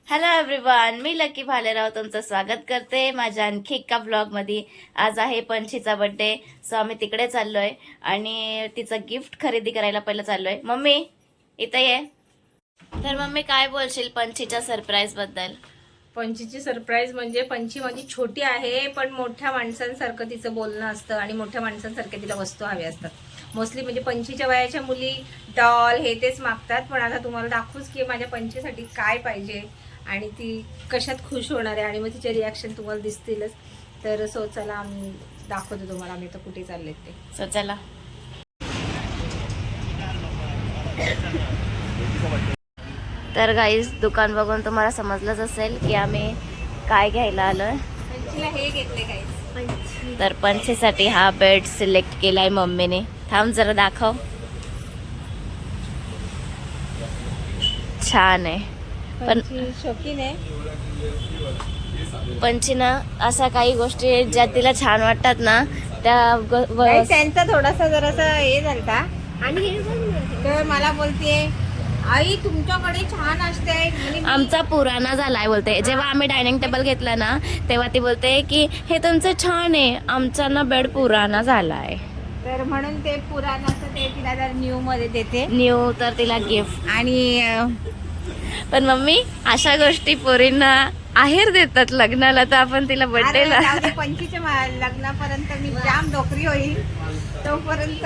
Hello everyone, मी lucky Bhalerao तुमचं स्वागत करते माझ्या आणखी एका ब्लॉगमध्ये। आज आहे पंछीचा बर्थडे, सो आम्ही तिकडे चाललोय आणि तिचं गिफ्ट खरेदी करायला पहिलं चाललोय। मम्मी इथे ये। तर मम्मी काय बोलशील पंछीच्या सरप्राईज बद्दल? पंछीची सरप्राईज म्हणजे पंछी माझी छोटी आहे, पण मोठ्या माणसांसारखं तिचं बोलणं असतं आणि मोठ्या माणसांसारख्या तिला वस्तू हव्या असतात। मोस्टली म्हणजे पंछीच्या वयाच्या मुली डॉल हे तेच मागतात, पण आता तुम्हाला दाखवूच की माझ्या पंछीसाठी काय पाहिजे आणि ती कशात खुश होणार आहे आणि मग तिचे रिॲक्शन तुम्हाला दिसतीलच। तर सो चला आम्ही दाखवतो तुम्हाला आम्ही तर कुठे चालले ते। सो चला। तर गाईज दुकान बघून तुम्हाला समजलंच असेल की आम्ही काय घ्यायला आलोय। पंछीला हे घेतले गाईज। तर पंछीसाठी हा बेड सिलेक्ट केलाय मम्मीने। थांब जरा दाखव, छान आहे। पण शौकीन आहे पंछीना अशा काही गोष्टी आहेत ज्या तिला छान वाटतात ना, त्या त्यांचा थोडासा जरासा हे झालता आणि तर मला बोलते आई तुमच्याकडे छान असते। आमचा पुराणा झालाय बोलते। जेव्हा आम्ही डायनिंग टेबल घेतला ना तेव्हा ती बोलते की हे तुमचं छान आहे, आमचा ना बेड पुराणा झालाय। तर म्हणून ते पुराणाचं ते तिला जर न्यू मध्ये देते, न्यू तर तिला गिफ्ट। आणि पण मम्मी अशा गोष्टी पोरींना आहेर देतात लग्नाला, तर आपण तिला बर्थडेला पंचीच्या लग्नापर्यंत मी जाम नोकरी होईल तोपर्यंत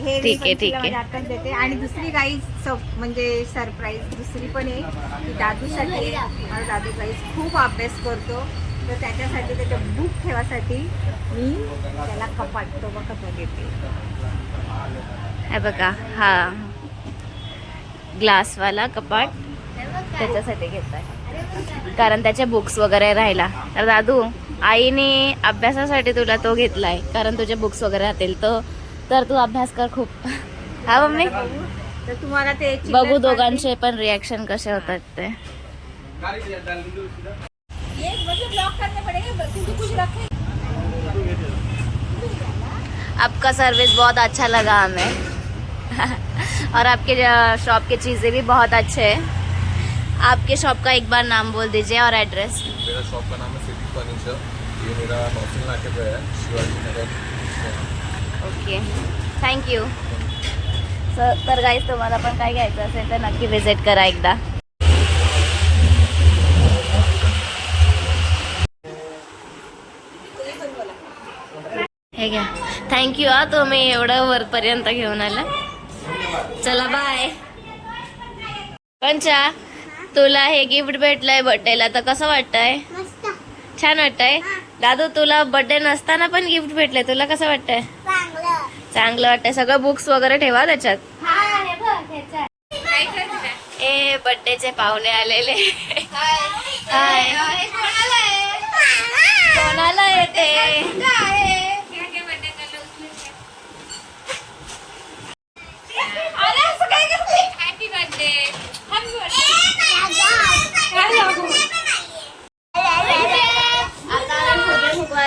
हे ठीक आहे। आताच देते। आणि दुसरी गाई म्हणजे सरप्राईज दुसरी पण आहे की दादूसाठी आहे। मला दादू गाई खूप अभ्यास करतो, तर त्याच्यासाठी त्याच्या बुक ठेवासाठी मी त्याला कपाट तो बघत देते। हे बघा, हा ग्लासवाला कपाट त्याच्यासाठी घेतलाय कारण त्याचे बुक्स वगैरे राहिला। तर दादू आईने अभ्यासासाठी तुला तो घेतलाय कारण तुझे बुक्स वगैरे राहतील, तर तू अभ्यास कर खूप। हा मम्मी, तर तुम्हाला ते बघू दोघांचे पण रिएक्शन कसे होतात ते। आपका सर्विस बहुत अच्छा लगा हमें और आपके शॉप की चीज़ें भी बहुत अच्छे हैं। आपके शॉप का एक बार नाम बोल दीजिए और एड्रेस। मेरा शॉप का नाम है सिटी फर्नीचर। ये मेरा नौसिंग नाके पे है, शिवाजी नगर। Okay, thank you. तर गाईज तुम्हाला पण काय घ्यायचं असेल तर नक्की विजिट करा एकदा। हे घ्या, थँक्यू हा तुम्ही एवढं वरपर्यंत घेऊन आला। चला बाय। पंचा, तुला हे गिफ्ट भेटलंय बर्थडेला, तर कसं वाटतंय? छान वाटतंय। दादू तुला बर्थडे नसताना पण गिफ्ट भेटलंय, तुला कसं वाटतंय? चांगलं वाटतंय। सगळं बुक्स वगैरे ठेवा त्याच्यात। ए बर्थडेचे पाहुणे आलेले। हाय, कोणाला येते?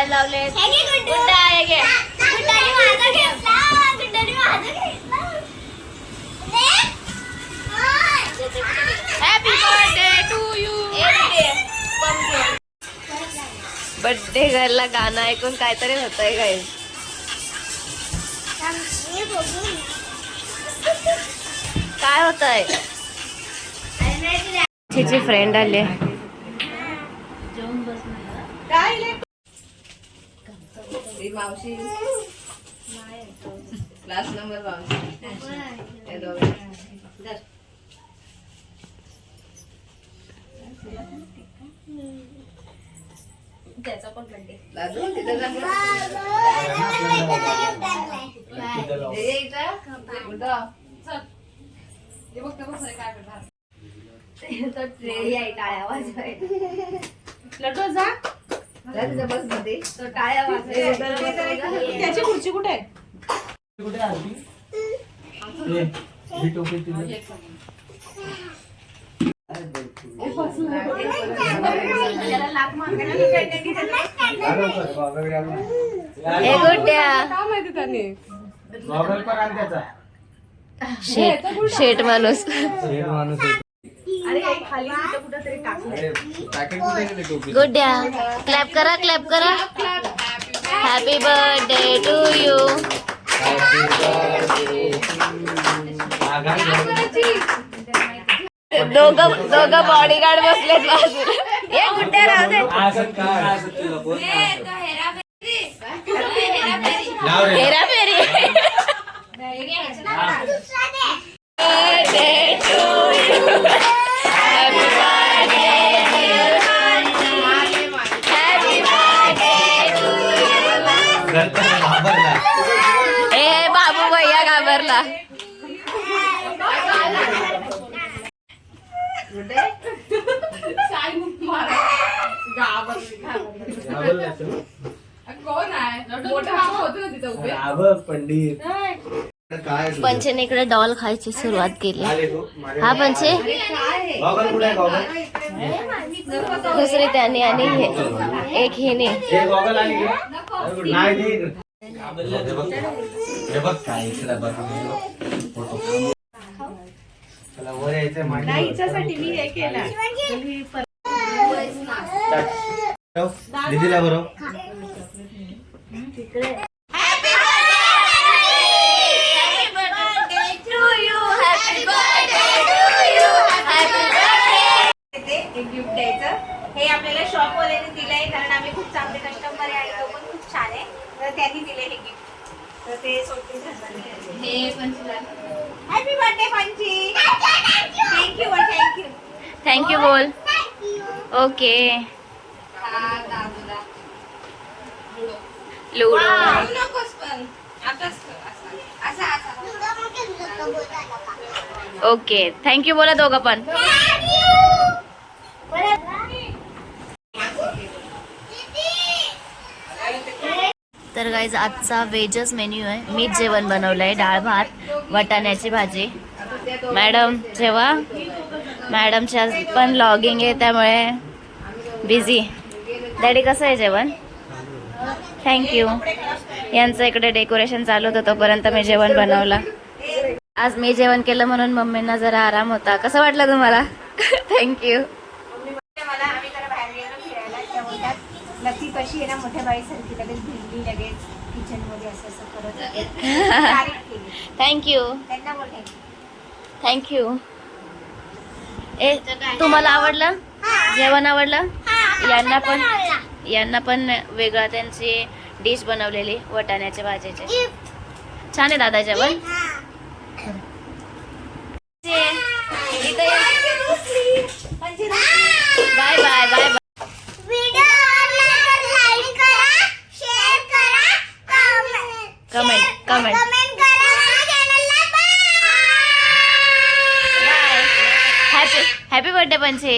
लावले happy birthday to you. Birthday गर्लला गाणं ऐकून काहीतरी होतंय काय? काय होतंय? तिची फ्रेंड आली। मावशी क्लास नंबर मावशी त्याचा पण बर्थडे लटो जा बस मध्ये तो टाळ्या वाजवायच्या। त्याची खुर्ची कुठे आहे? शेट माणूस अरे खाली कुठं टाकलं. पॅकेट कुठे गेले टोपी? गुड्या क्लॅप करा क्लॅप करा. Happy birthday to you. दोघं बॉडीगार्ड बसलेत बाजूला. ए गुड्या राहू दे. हेरा फेरी. Birthday to you. Happy birthday dear Happy birthday to you. ए बाबू भैया घाबरला. पंचेने इकडे डॉल खायची सुरुवात केली. हा पंचे दुसरी त्याने आणि एक हिने. हिच्यासाठी मी हे केला. दीदीला बरोबर एक गिफ्ट द्यायचं. हे आपल्याला शॉप वाल्याने दिलंय कारण आम्ही खूप चांगले कस्टमर आहे आणि तो पण खूप छान आहे. तर त्यांनी दिले हे गिफ्ट. तर ते सोडून हॅपी बर्थडे पंची. Thank you thank you. थँक्यू बोल. Okay ludo. नकोस पण आताच ओके थँक्यू बोला दोघं पण. तर गाईज आजचा वेजच मेन्यू आहे. मीच जेवण बनवलंय. डाळ भात वाटाण्याची भाजी. मॅडम जेव्हा मॅडमच्या पण लॉगिंग आहे त्यामुळे बिझी. डॅडी कसं आहे जेवण? थँक्यू. यांचं इकडे डेकोरेशन चालू होतं तोपर्यंत मी जेवण बनवलं. आज मी जेवण केलं म्हणून मम्मींना जरा आराम होता. कसं वाटलं तुम्हाला? थँक्यू. मला आम्ही जरा बाहेर गेलो फिरायला. त्या बोलतात लकी कशी आहे ना मोठ्या बाईसारखी लगेच भिडली लगेच किचन मध्ये असं करत तारीफ केली. थँक्यू त्यांना बोल थँक्यू. ए तुम्हाला आवडलं जेवण? आवडलं? यांना पण वेगळा त्यांची डिश बनवलेली वाटाण्याच्या भाजीची. छान आहे दादा जेवण. Bye bye bye bye. Comment happy birthday पंचे.